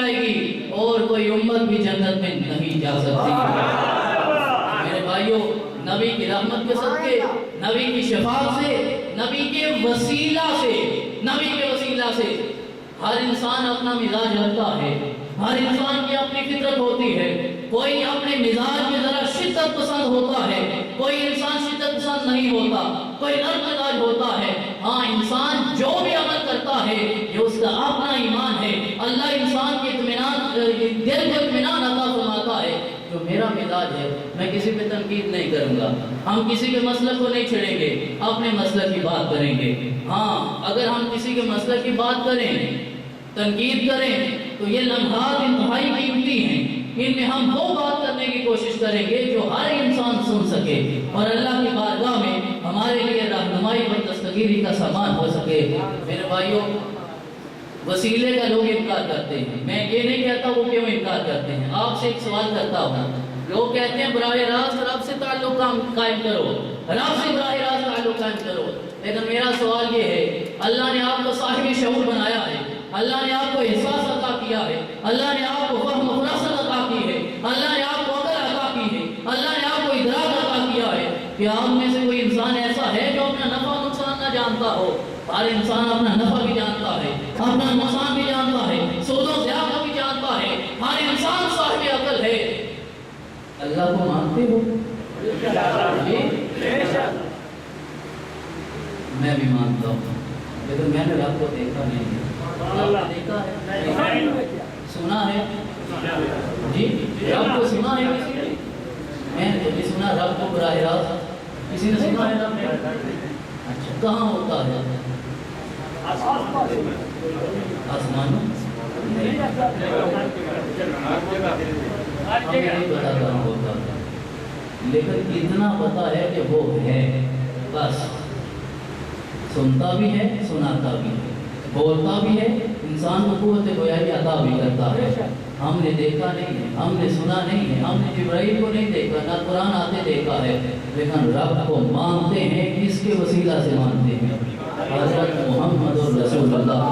جائے گی اور کوئی امت بھی جنت میں نہیں جا سکتی۔ میرے بھائیوں، نبی کی رحمت کے صدقے، نبی کی شفاعت سے، نبی کے وسیلہ سے ہر انسان اپنا مزاج رکھتا ہے، ہر انسان کی اپنی فطرت ہوتی ہے۔ کوئی اپنے مزاج میں ذرا شدت پسند ہوتا ہے، کوئی انسان شدت پسند نہیں ہوتا، کوئی نرم مزاج ہوتا ہے۔ ہاں، انسان جو بھی عمل کرتا ہے یہ اس کا اپنا ایمان ہے۔ اللہ انسان کے دل کو اطمینان عطا فرماتا ہے۔ جو میرا مزاج ہے، میں کسی پہ تنقید نہیں کروں گا، ہم کسی کے مسلک کو نہیں چھڑیں گے، اپنے مسلک کی بات کریں گے۔ ہاں، اگر ہم کسی کے مسلک کی بات کریں، تنقید کریں، تو یہ لمحات انتہائی قیمتی ہیں۔ ان میں ہم وہ بات کرنے کی کوشش کریں گے جو ہر انسان سن سکے اور اللہ کی بارگاہ میں ہمارے لیے رہنمائی اور دستگیری کا سامان ہو سکے۔ میرے بھائیوں، وسیلے کا لوگ انکار کرتے ہیں۔ میں یہ نہیں کہتا وہ کیوں انکار کرتے ہیں، آپ سے ایک سوال کرتا ہوں۔ لوگ کہتے ہیں براہ راست رب سے تعلق قائم کرو، رب سے براہ راست تعلق قائم کرو، لیکن میرا سوال یہ ہے، اللہ نے آپ کو صاحب شعور بنایا ہے، اللہ نے آپ کو احساس عطا کیا ہے، اللہ نے آپ کو فہم و فراست عطا کی ہے، اللہ نے آپ کو عقل عطا کی ہے، اللہ نے آپ کو ادراک عطا کیا ہے۔ کیا آپ میں سے کوئی انسان ایسا ہے جو اپنا نفع و نقصان نہ جانتا ہو؟ ہر انسان اپنا نفع بھی جانتا ہے، اپنا نقصان بھی جانتا ہے، سود و ضیاع بھی جانتا ہے۔ ہر انسان صاحب عقل ہے۔ اللہ کو مانتے ہو؟ میں بھی مانتا ہوں، لیکن میں نے رب کو دیکھا نہیں ہے۔ دیکھا ہے؟ سنا ہے؟ جی، رب کو سنا ہے کسی نے؟ میں نے نہیں سنا رب کو براہ راست۔ کسی نے سنا ہے رب نے؟ اچھا، کہاں ہوتا ہے؟ آسمان میں؟ نہیں، ہمیں نہیں پتا کہاں ہوتا ہے، لیکن اتنا پتا ہے کہ وہ ہے، بس۔ سنتا بھی ہے، سناتا بھی ہے، بولتا بھی ہے، انسان کو قوت گویائی عطا بھی کرتا ہے۔ ہم نے دیکھا نہیں ہے، ہم نے سنا نہیں ہے، ہم نے جبرائیل کو نہیں دیکھا، نہ قرآن آتے دیکھا ہے، لیکن رب کو مانتے ہیں۔ کس کے وسیلہ سے مانتے ہیں؟ حضرت محمد رسول اللہ۔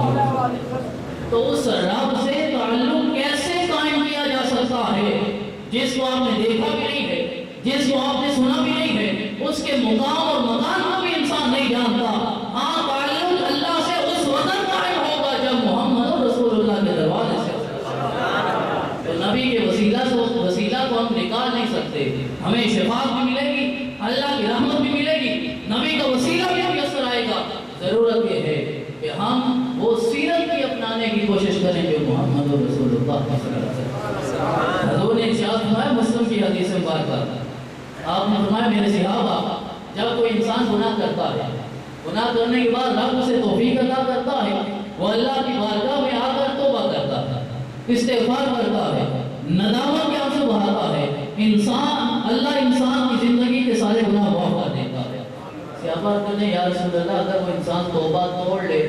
تو اس رب سے تعلق کیسے قائم کیا جا سکتا ہے جس کو آپ نے دیکھا بھی نہیں ہے، جس کو آپ نے سنا بھی نہیں ہے، اس کے مقام اور مکان کو بھی انسان نہیں جانتا؟ ہاں، تعلق اللہ سے اس وقت قائم ہوگا جب محمد رسول اللہ کے دروازے سے۔ تو نبی کے وسیلہ کو ہم نکال نہیں سکتے۔ ہمیں شفاعت بھی ملے گی، اللہ کی رحمت بھی ملے گی، نبی کا وسیلہ بھی میسر آئے گا۔ ضرورت یہ ہے کہ ہم وہ سیرت کی اپنانے کی کوشش کریں جو محمد رسول اللہ صلی اللہ علیہ وسلم۔ حضور نے ارشاد فرمایا، مسلم کی حدیث مبارکہ، آپ نے فرمایا میرے صحابہ، جب کوئی انسان گناہ کرتا ہے، گناہ کرنے کے بعد رب اسے توفیق عطا کرتا ہے، وہ اللہ کی بارگاہ میں آ کر توبہ کرتا ہے، استغفار کرتا ہے، ندامت کے آنسو بہاتا ہے، اللہ انسان کی زندگی کے سارے گناہ معاف کر دیتا ہے۔ صحابہ کہتے ہیں یا رسول اللہ، اگر وہ انسان توبہ توڑ لے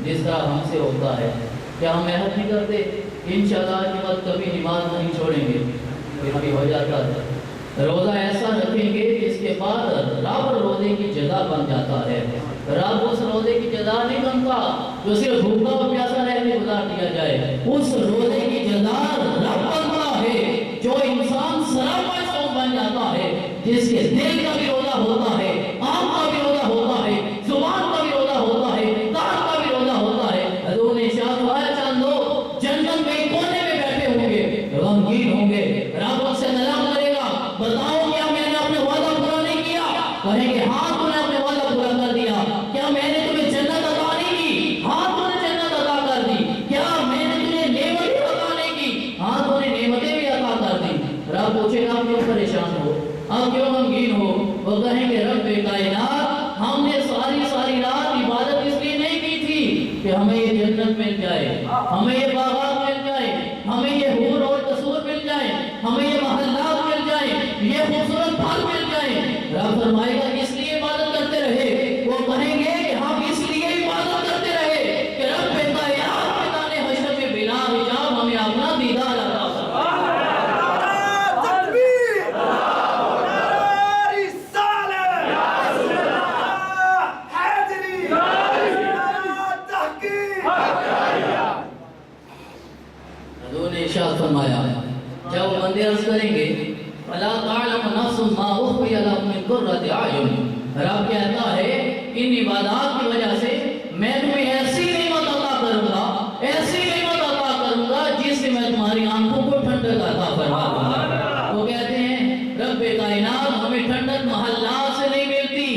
جس طرح ہم سے ہوتا ہے، کیا ہم محنت نہیں کرتے؟ انشاءاللہ آج کے بعد کبھی نماز نہیں چھوڑیں گے، پھر بھی ہو جاتا ہے۔ روزہ ایسا رکھیں گے جس کے بعد رب روزے کی جزا بن جاتا ہے۔ رب اس روزے کی جزا نہیں بنتا جو صرف بھوکا اور پیاسا رہ کے گزار دیا جائے، اس روزے کی جزا رب بنتا ہے جو انسان سراپا صوم بن جاتا ہے، جس کے دل کا بھی روزہ ہوتا ہے، آنکھ کا بھی روزہ ہوتا ہے، زبان کا بھی روزہ ہوتا ہے، کان کا بھی روزہ ہوتا ہے۔ حضور نے ارشاد فرمایا، چند لوگ جنت میں کونے میں بیٹھے ہوں گے، غمگین ہوں گے، رب ان سے نلام کرے گا، بتاؤ کیا میں نے اپنے وعدہ پورا نہیں کیا؟ کہیں گے ہاں تو نے اپنے وعدہ پورا کر دیا۔ کیا میں نے تمہیں جنت عطا نہیں کی؟ ہاں تو نے جنت عطا کر دی۔ کیا میں نے تمہیں نعمتیں عطا نہیں کی؟ ہاں تو نے نعمتیں بھی عطا کر دی۔ رب پوچھے گا آپ کیوں پریشان ہو، آپ کیوں غمگین ہو؟ وہ کہیں گے رب کائنات، ہم نے ساری رات عبادت اس لیے نہیں کی تھی کہ ہمیں یہ جنت مل جائے، ہمیں یہ باغات مل جائے، ہمیں یہ حور اور قصور مل جائے، ہمیں یہ محلات مل جائے، یہ خوبصورت پھل مل جائے۔ رب فرمائے گا اس لیے عبادت کرتے رہے؟ وہ کہیں گے کہ ہم اس لیے عبادت کرتے رہے کہ رب کائنات میدان حشر میں بلا حجاب ہمیں اپنا دیدار عطا فرمائے۔ حضور نے ارشاد فرمایا جب وہ بندے عرض کریں گے فلا تعلم نفس ما اخفي لهم من قرة اعين، رب کہتا ہے ان عبادات کی وجہ سے میں تمہیں ایسی نعمت عطا کروں گا، ایسی نعمت عطا کروں گا جس سے میں تمہاری آنکھوں کو ٹھنڈک عطا فرما دوں گا۔ وہ کہتے ہیں رب کائنات ہمیں ٹھنڈک محلات سے نہیں ملتی،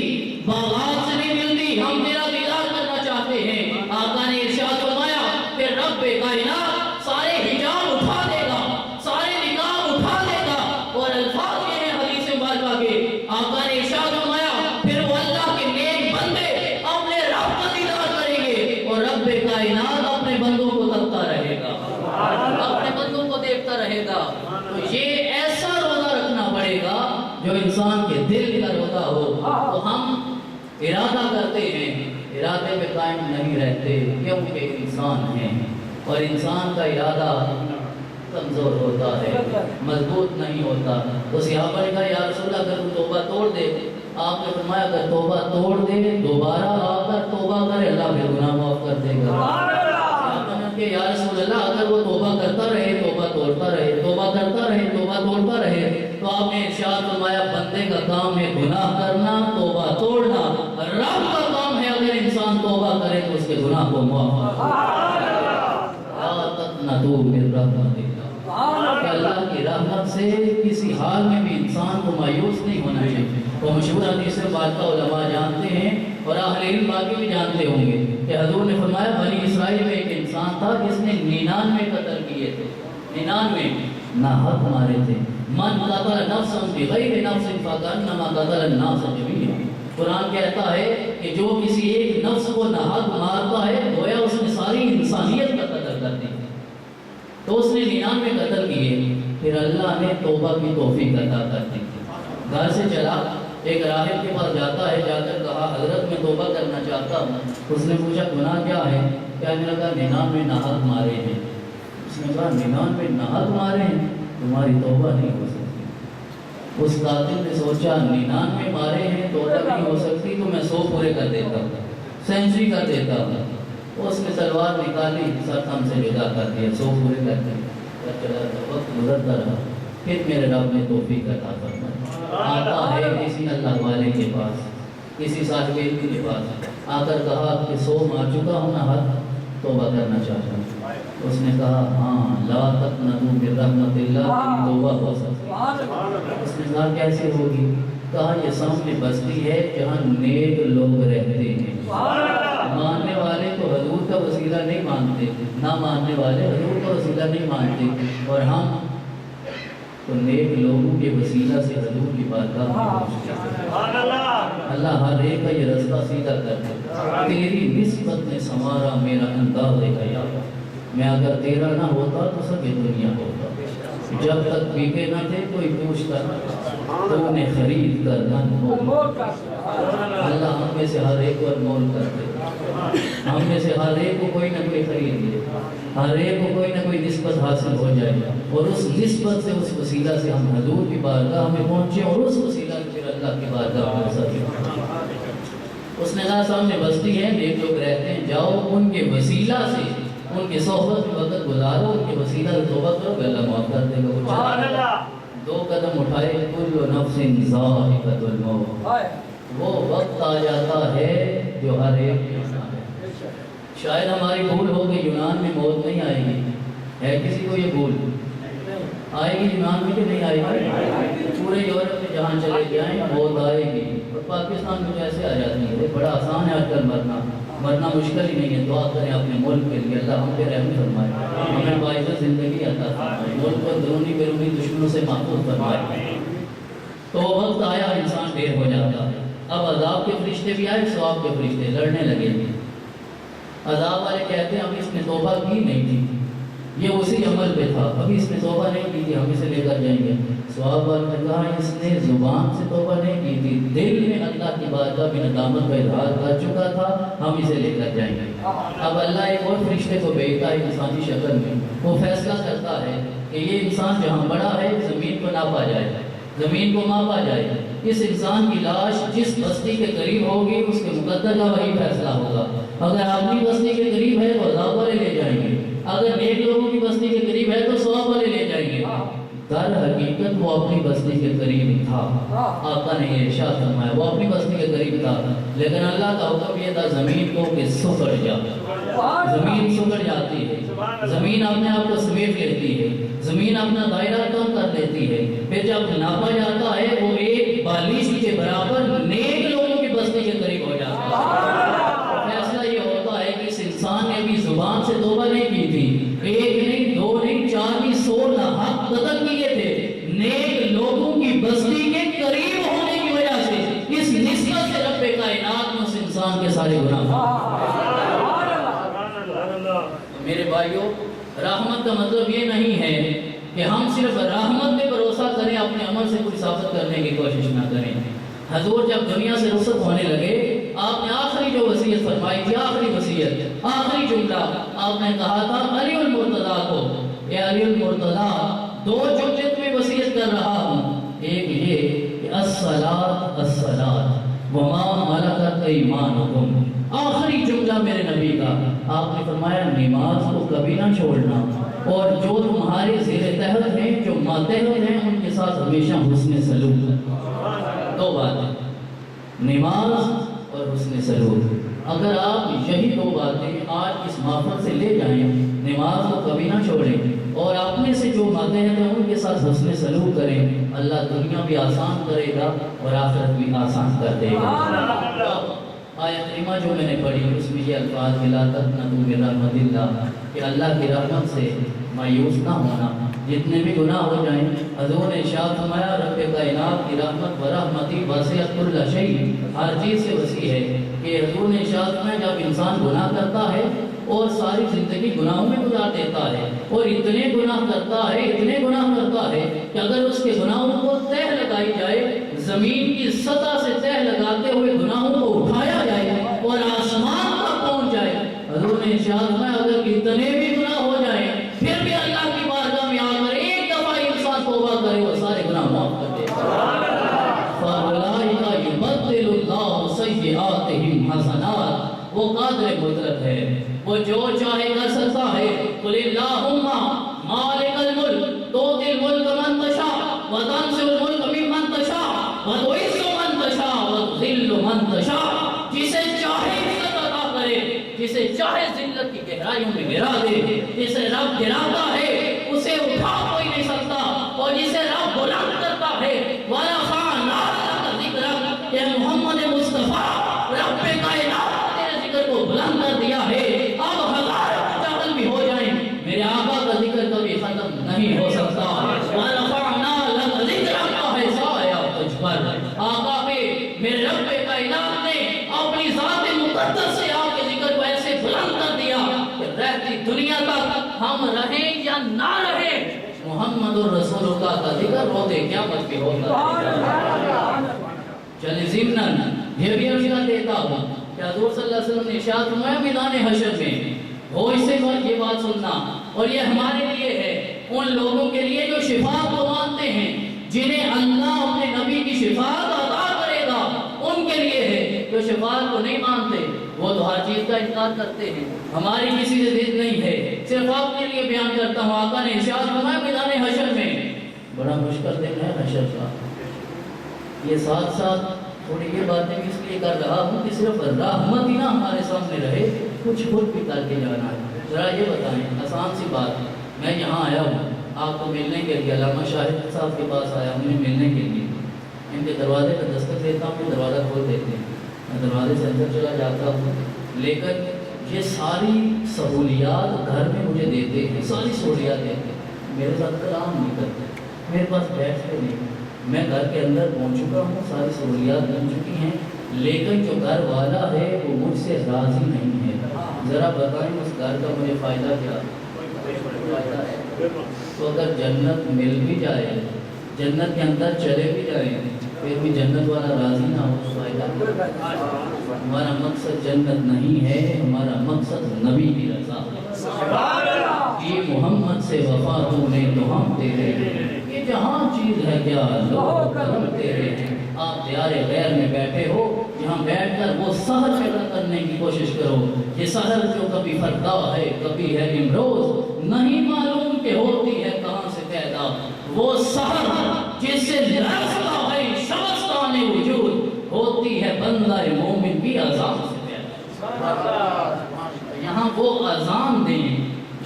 باغات سے نہیں ملتی، ہم تیرا دیدار کرنا چاہتے ہیں۔ آقا نے ارشاد فرمایا کہ رب کائنات سارے حجاب اٹھا دے گا، سارے نقاب اٹھا دے گا، اور الفاظ یہ ہیں حدیث مبارکہ کے آقا نے ارشاد فرمایا پھر وہ اللہ کے نیک بندے اپنے رب کا دیدار کریں گے اور رب کائنات اپنے بندوں کو تکتا رہے گا، اپنے بندوں کو دیکھتا رہے گا۔ تو یہ ایسا روزہ رکھنا پڑے گا جو انسان کے دل کا روزہ ہو۔ تو ہم ارادہ کرتے ہیں، ارادے پہ قائم نہیں رہتے کیونکہ انسان ہیں اور انسان کا ارادہ کمزور ہوتا ہے، مضبوط نہیں ہوتا۔ تو صحابہ نے کہا یا رسول اللہ اگر تو توبہ توڑ دے، آپ نے فرمایا اگر توبہ توڑ دے دوبارہ آ کر توبہ کرے اللہ پھر گناہ معاف کر دے گا۔ صحابہ نے کہا یا رسول اللہ اگر وہ توبہ کرتا رہے، توبہ توڑتا رہے، توبہ کرتا رہے، توبہ توڑتا رہے، تو آپ نے ارشاد فرمایا بندے کا کام ہے گناہ کرنا، توبہ توڑنا، رب کا کام ہے اگر انسان توبہ کرے تو اس کے گناہ کو معاف کہ اللہ کی رحمت سے کسی حال میں بھی انسان کو مایوس نہیں ہونا چاہیے۔ وہ مشہور حدیث بات کا علماء جانتے ہیں اور اہل علم باقی بھی جانتے ہوں گے کہ حضور نے فرمایا بنی اسرائیل میں ایک انسان تھا جس نے 99 قتل کیے تھے، 99 ناحق مارے تھے۔ من قتل نفسا بغیر نفس فکأنما قتل الناس جميعا، قرآن کہتا ہے کہ جو کسی ایک نفس کو ناحق مارتا ہے گویا اس نے ساری انسانیت کا قتل کر دی۔ تو اس نے 99 قتل کیے، پھر اللہ نے توبہ کی توفیق عطا کر دی۔ گھر سے چلا ایک راہب کے پاس جاتا ہے، جا کر کہا حضرت میں توبہ کرنا چاہتا ہوں۔ اس نے پوچھا گناہ کیا ہے؟ کہنے لگا 99 ناحق مارے ہیں۔ اس نے کہا 99 ناحق مارے ہیں، تمہاری توبہ نہیں ہو سکتی۔ اس قاتل نے سوچا 99 مارے ہیں توبہ نہیں ہو سکتی تو میں 100 پورے کر دیتا ہوں، سینچری کر دیتا ہوں۔ اس نے تلوار نکالی، سر تھم سے جدا کر دیا، 100 پورے کر دیا۔ چلا وقت گزرتا رہا، پھر میرے رب نے توفیق عطا فرمائی۔ آتا ہے کسی اللہ والے کے پاس، کسی صاحب علم کے پاس، آ کر کہا کہ 100 مار چکا ہوں نہ حد، توبہ کرنا چاہتا ہوں۔ اس نے کہا ہاں لا تقنطوا من رحمت اللہ، توبہ ہو سکتی ہے۔ اس نے کہا کیسے ہوگی؟ کہا یہ سامنے بستی ہے جہاں نیک لوگ رہتے ہیں، ماننے والے تو حضور کا وسیلہ نہیں مانتے، نہ ماننے والے حضور کا وسیلہ نہیں مانتے، اور ہم تو نیک لوگوں کے وسیلہ سے حضور کی بارگاہ میں پہنچتے ہیں۔ اللہ ہر ایک کا یہ رستہ سیدھا کر دے۔ تیری نسبت نے سنوارا میرا انداز حیا، میں اگر تیرا نہ ہوتا تو سب یہ دنیا ہوتا۔ جب تک پیکے نہ تھے کوئی پوچھتا تو انہیں خرید کر نہ مول کر۔ اللہ ہم میں سے ہر ایک پر مول کر دے، ہم میں سے ہر ایک کو کوئی نہ کوئی خرید لے، ہر ایک کو کوئی نہ کوئی نسبت حاصل ہو جائے، اور اس نسبت سے اس وسیلہ سے ہم حضور کی بارگاہ میں پہنچے اور اس وسیلہ سے پھر اللہ کی بارگاہ میں پہنچے۔ اس نے کہا سامنے بستی ہے، نیک لوگ رہتے ہیں، جاؤ ان کے وسیلہ سے ان کی صحبت میں وقت گزارو، ان کے وسیلہ سے توبہ کرو، اللہ معاف کر دے گا۔ 2 قدم اٹھائے، کل نفس ذائقۃ الموت، وہ وقت آ جاتا ہے جو ہر ایک انسان ہے۔ شاید ہماری بھول ہو کہ یونان میں موت نہیں آئے گی، ہے کسی کو یہ بھول؟ آئے گی یونان میں کہ نہیں آئے گی؟ پورے یورپ میں جہاں چلے جائیں موت آئے گی، اور پاکستان میں ایسے آ جاتی ہے۔ بڑا آسان ہے آج کل مرنا مشکل ہی نہیں ہے۔ دعا کریں اپنے ملک کے لیے، اللہ ہم پہ رحم فرمائے، ہمیں باعث زندگی عطا فرمائے، ملک کو اندرونی بیرونی دشمنوں سے محفوظ فرمائے۔ تو وقت آیا انسان ڈھیر ہو جاتا ہے۔ اب عذاب کے فرشتے بھی آئے، ثواب کے فرشتے لڑنے لگے گے۔ عذاب والے کہتے ہیں ابھی اس نے توبہ کی نہیں تھی، یہ اسی عمل پہ تھا، ابھی اس نے توبہ نہیں کی تھی، ہم اسے لے کر جائیں گے۔ ثواب والے نے کہا اس نے زبان سے توبہ نہیں کی تھی، دل میں اللہ کی بارگاہ میں ندامت کا اظہار کر چکا تھا، ہم اسے لے کر جائیں گے۔ اب اللہ ایک اور فرشتے کو بھیجتا ہے انسانی شکل میں، وہ فیصلہ کرتا ہے کہ یہ انسان جہاں بڑا ہے زمین کو ناپا جائے، زمین کو ماپا جائے، اس انسان کی لاش جس بستی کے قریب ہوگی اس کے مقدر کا وہی فیصلہ ہوگا۔ اگر اپنی بستی کے قریب ہے تو عذاب والے لے جائیں گے، اگر نیک لوگوں کی بستی کے قریب ہے تو در حقیقت وہ اپنی بستی کے قریب تھا. آقا نے یہ ارشاد فرمایا وہ اپنی بستی کے قریب تھا، لیکن اللہ کا حکم یہ تھا زمین کو کہ سکڑ جا. زمین سکڑ جاتی ہے، زمین اپنے آپ کو سمیٹ لیتی ہے، زمین اپنا دائرہ کم کر لیتی ہے. پھر جب ناپا جاتا ہے وہ ایک بالش کے برابر نیک لوگوں کی بستی کے قریب ہو جاتا ہے. فیصلہ یہ ہوتا ہے کہ اس انسان نے بھی زبان سے توبہ نہیں کی تھی، ایک نہیں دو نہیں 4 نہیں 16 حق قتل کیے تھے. نیک لوگوں کی بستی کے قریب ہونے کی وجہ سے اس نسبت سے رب کائنات نے اس انسان کے سارے گناہ. میرے بھائیوں، رحمت کا مطلب یہ نہیں ہے کہ ہم صرف رحمت پہ بھروسہ کریں، اپنے عمل سے کچھ ثابت کرنے کی کوشش نہ کریں. حضور جب دنیا سے رخصت ہونے لگے، آپ نے آخری جو وصیت فرمائی تھی، آخری وصیت، آخری جملہ آپ نے کہا تھا علی المرتضیٰ کو، اے علی المرتضیٰ 2 جملے تمہیں وصیت کر رہا ہوں. ایک یہ کہ الصلاۃ الصلاۃ وما ملکت ایمانکم، آخری جملہ میرے نبی کا. آپ نے فرمایا نماز کو کبھی نہ چھوڑنا، اور جو تمہارے زیر تحت ہیں، جو ماتحت ہیں، ان کے ساتھ ہمیشہ حسن سلوک. 2 باتیں، نماز اور حسن سلوک. اگر آپ یہی 2 باتیں آج اس محفل سے لے جائیں، نماز کو کبھی نہ چھوڑیں اور اپنے سے جو ماتحت ہیں ان کے ساتھ حسن سلوک کریں، اللہ دنیا بھی آسان کرے گا اور آخرت بھی آسان کر دے گا. آیت کریمہ جو میں نے پڑھی اس میں یہ الفاظ لا تقنطوا من رحمت اللہ، کہ اللہ کی رحمت سے مایوس نہ ہونا. جتنے بھی گناہ ہو جائیں، حضور نے ارشاد فرمایا رب کائنات کی رحمت و رحمتی وسعت کل شیء، ہر چیز سے وسیع ہے. کہ حضور نے ارشاد فرمایا جب انسان گناہ کرتا ہے اور ساری زندگی گناہوں میں گزار دیتا ہے اور اتنے گناہ کرتا ہے، اتنے گناہ کرتا ہے کہ اگر اس کے گناہوں کو تہ لگائی جائے، زمین کی سطح سے تہ لگاتے ہوئے گناہوں کو اٹھایا جائے اور آسمان تک پہنچ جائے، حضور نے ارشاد فرمایا اگر اتنے بھی گناہ ہو جائیں پھر بھی اللہ کی بارگاہ میں آ کر ایک دفعہ انسان توبہ کرے وہ سارے گناہ معاف کر دے گا. فَأُولَٰئِكَ يُبَدِّلُ اللَّهُ سَيِّئَاتِهِمْ حَسَنَاتٍ، وہ قادر قدرت ہے، وہ جو چاہے کر سکتا ہے. قُلِ اللَّهُمَّ مَالِكَ الْمُلْكِ تُؤْتِي الْمُلْكَ مَن تَشَاءُ وَتَنزِعُ الْمُلْكَ مِمَّن تَشَاءُ وَتُعِزُّ مَن تَشَاءُ وَتُذِلُّ مَن تَشَاءُ. جسے چاہے عزت عطا کرے، جسے چاہے ذلت کی گہرائیوں میں گرا دے. جسے رب گراتا ہے اسے اٹھا کوئی نہیں سکتا، اور جسے رب بلند کرتا ہے وَرَفَعْنَا لَكَ ذِكْرَكَ، کہ محمد مصطفیٰ رب کائنات تیرے ذکر کو بلند کر دیا ہے. اب ہزار چاول بھی ہو جائیں میرے آقا کا ذکر کبھی ختم نہیں ہو سکتا. وَرَفَعْنَا لَكَ ذِكْرَكَ کا حصہ آیا تجھ پر. آقا پہ میرے رب کائنات نے اپنی ذات مقدس سے آپ کے ذکر کو ایسے بلند کر دیا کہ رہتی دنیا تک ہم رہیں یا نہ رہیں محمد الرسول اللہ کا ذکر روتے قیامت پہ ہوتا. چلے ضمناً یہ بھی ارشاد دیتا ہوں کہ حضور صلی اللہ علیہ وسلم نے ارشاد فرمایا میدان حشر میں ہو اس سے یہ بات سننا، اور یہ ہمارے لیے ہے، ان لوگوں کے لیے جو شفاعت کو مانتے ہیں، جنہیں اللہ اپنے نبی کی شفاعت عطا کرے گا، ان کے لیے ہے. جو شفاعت کو نہیں مانتے وہ تو ہر چیز کا انکار کرتے ہیں. ہماری کسی سے ضد نہیں ہے، صرف آپ کے لیے بیان کرتا ہوں. آقا نے ارشاد فرمایا میدان حشر میں بڑا مشکل دن ہے حشر کا. یہ ساتھ ساتھ تھوڑی یہ باتیں بھی اس لیے کر رہا ہوں کہ صرف رحمت ہی نہ ہمارے سامنے رہے، کچھ خود بھی کر کے جانا ہے. ذرا یہ بتائیں آسان سی بات، میں یہاں آیا ہوں آپ کو ملنے کے لیے، علامہ شاہد صاحب کے پاس آیا ہوں انہیں ملنے کے لیے. ان کے دروازے پر دستک دیتا ہوں، دروازہ کھول دیتے ہیں، میں دروازے سے اندر چلا جاتا ہوں. لیکن یہ ساری سہولیات گھر میں مجھے دیتے ہیں، ساری سہولیات دیتے ہیں، میرے ساتھ کلام نہیں کرتے، میرے پاس بیٹھتے نہیں. میں گھر کے اندر پہنچ چکا ہوں، ساری سہولیات بن چکی ہیں، لیکن جو گھر والا ہے وہ مجھ سے راضی نہیں ہے. ذرا بتائیں اس گھر کا مجھے فائدہ کیا فائدہ ہے؟ تو اگر جنت مل بھی جائے، جنت کے اندر چلے بھی جائیں، پھر بھی جنت والا راضی نہ ہو، فائدہ. ہمارا مقصد جنت نہیں ہے، ہمارا مقصد نبی کی رضا ہے. یہ محمد سے وفا تو نے تو ہم تیرے، یہ جہاں چیز ہے کیا لوگ کرم تیرے. آپ دیار غیر میں بیٹھے ہو، یہاں بیٹھ کر وہ سحر پیدا کرنے کی کوشش کرو. یہ سحر جو کبھی فردا ہے، کبھی ہے امروز، نہیں معلوم کہ ہوتی ہے کہاں سے پیدا. وہ سے رستا ہے شبستان وجود، ہوتی ہے بندہ مومن کی اذان سے پیدا۔ یہاں وہ اذان دیں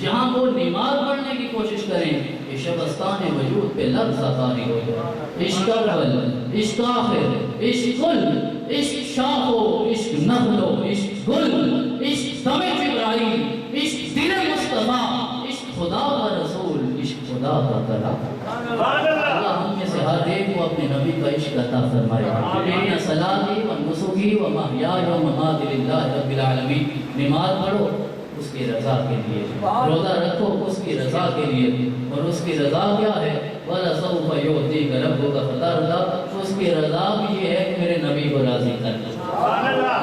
جہاں وہ نماز پڑھنے کی کوشش کریں کہ شبستان وجود پہ لفظ طاری ہو جائے۔ عشق اول، عشق آخر، عشق کل، عشق شاخ و عشق نخل و عشق گل، عشق دم جبرائیل، عشق دل مصطفیٰ، عشق خدا کا رسول، عشق خدا کا کلام۔ اللہ ہم میں سے ہر ایک کو اپنے نبی کا عشق عطا فرمائے۔ ان صلاتی و نسکی و محیای و مماتی للہ رب العالمین۔ نماز پڑھو اس کی رضا کے لیے، روزہ رکھو اس کی رضا کے لیے، اور اس کی رضا کیا ہے؟ وَلَسَوْفَ يُعْطِيكَ رَبُّكَ فَتَرْضَىٰ۔ اس کی رضا بھی یہ ہے کہ میرے نبی کو راضی کرنا،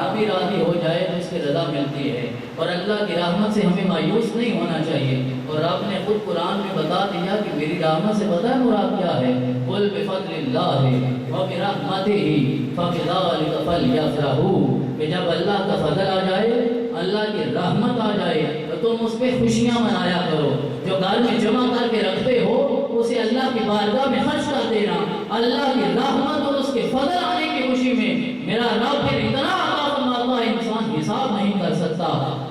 نبی راضی ہو جائے تو اس کی رضا ملتی ہے۔ اور اللہ کی رحمت سے ہمیں مایوس نہیں ہونا چاہیے، اور آپ نے خود قرآن میں بتا دیا کہ میری رحمت سے پتہ ہے مراد کیا ہے؟ قُلْ بِفَضْلِ اللَّهِ وَبِرَحْمَتِهِ فَبِذَٰلِكَ فَلْيَفْرَحُوا، کہ جب اللہ کا فضل آ جائے، اللہ کی رحمت آ جائے تو تم اس پہ خوشیاں منایا کرو۔ جو گھر میں جمع کر کے رکھتے ہو اسے اللہ کی بارگاہ میں خرچ کر دینا، اللہ کی رحمت اور اس کے فضل آنے کی خوشی میں۔ میرا رب پھر اتنا عطا فرماتا ہے انسان حساب نہیں کر سکتا۔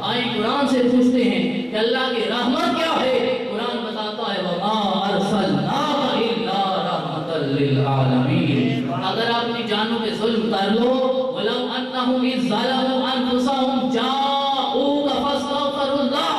آئیں قرآن سے پوچھتے ہیں کہ اللہ کی رحمت کیا ہے؟ قرآن بتاتا ہے وَمَا أَرْسَلْنَاكَ إِلَّا رَحْمَةً لِّلْعَالَمِينَ۔ اگر آپ اپنی جانوں پہ ظلم کر لو، وَلَوْ أَنَّهُمْ إِذ ظَلَمُوا أَنفُسَهُمْ جَاءُوكَ فَاسْتَغْفَرُوا اللَّهَ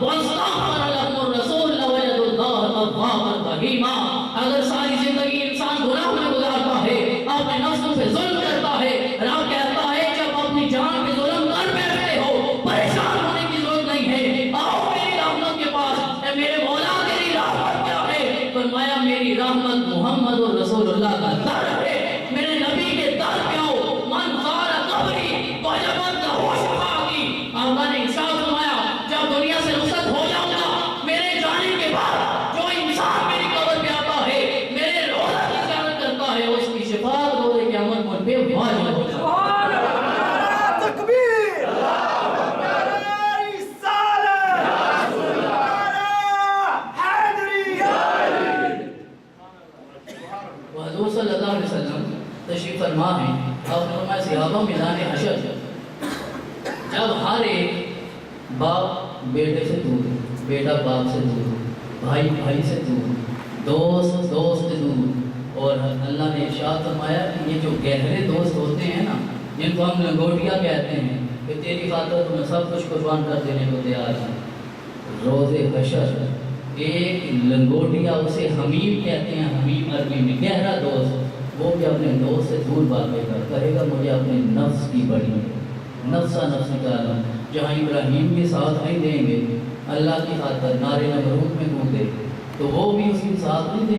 وَاسْتَغْفَرَ لَهُمُ الرَّسُولُ لَوَجَدُوا اللَّهَ تَوَّابًا رَحِيمًا۔ اگر ساری زندگی انسان گناہ میں گزارتا ہے، اپنے نفسوں پہ ظلم کرتا ہے، رب کہتا ہے جب اپنی جان پہ ظلم کر بیٹھتے ہو پریشان ہونے کی ضرورت نہیں ہے، آؤ میری رحمت کے پاس۔ اے میرے مولا تیری رحمت کیا ہے؟ فرمایا میری رحمت محمد رسول اللہ کا در ہے، میرے نبی کے در پہ آؤ۔ من زار قبری وجبت لہ شفاعتی۔ آقا نے ارشاد فرمایا جب دنیا سے رخصت ہو جاؤں گا، میرے جانے کے بعد جو انسان میری قبر پہ آتا ہے، میرے روزہ کی زیارت کرتا ہے، اس کی شفاعت روزے قیامت مجھ پہ واجب ہو جاتی ہے۔ حضور صلی اللہ علیہ وسلم تشریف فرما ہے، اور فرمایا صحابہ میدان حشر جب ہر ایک باپ بیٹے سے دور، بیٹا باپ سے دور، بھائی بھائی سے دور، دوست دوست سے دور، اور اللہ نے ارشاد فرمایا کہ یہ جو گہرے دوست ہوتے ہیں نا، جن کو ہم لنگوٹیا کہتے ہیں، کہ تیری خاطر تو میں سب کچھ قربان کر دینے کو تیار ہوں، روز حشر ایک لنگوٹیا اسے حمیم کہتے ہیں، حمیم عربی میں گہرا دوست، وہ بھی اپنے دوست سے دور باتیں کہے گا مجھے اپنے نفس کی بڑی نفسا نفس نکالا۔ جہاں ابراہیم بھی ساتھ نہیں دیں گے اللہ کی خاطر نارے نمرود میں کودے تو وہ بھی اس کی ساتھ نہیں دیں گے۔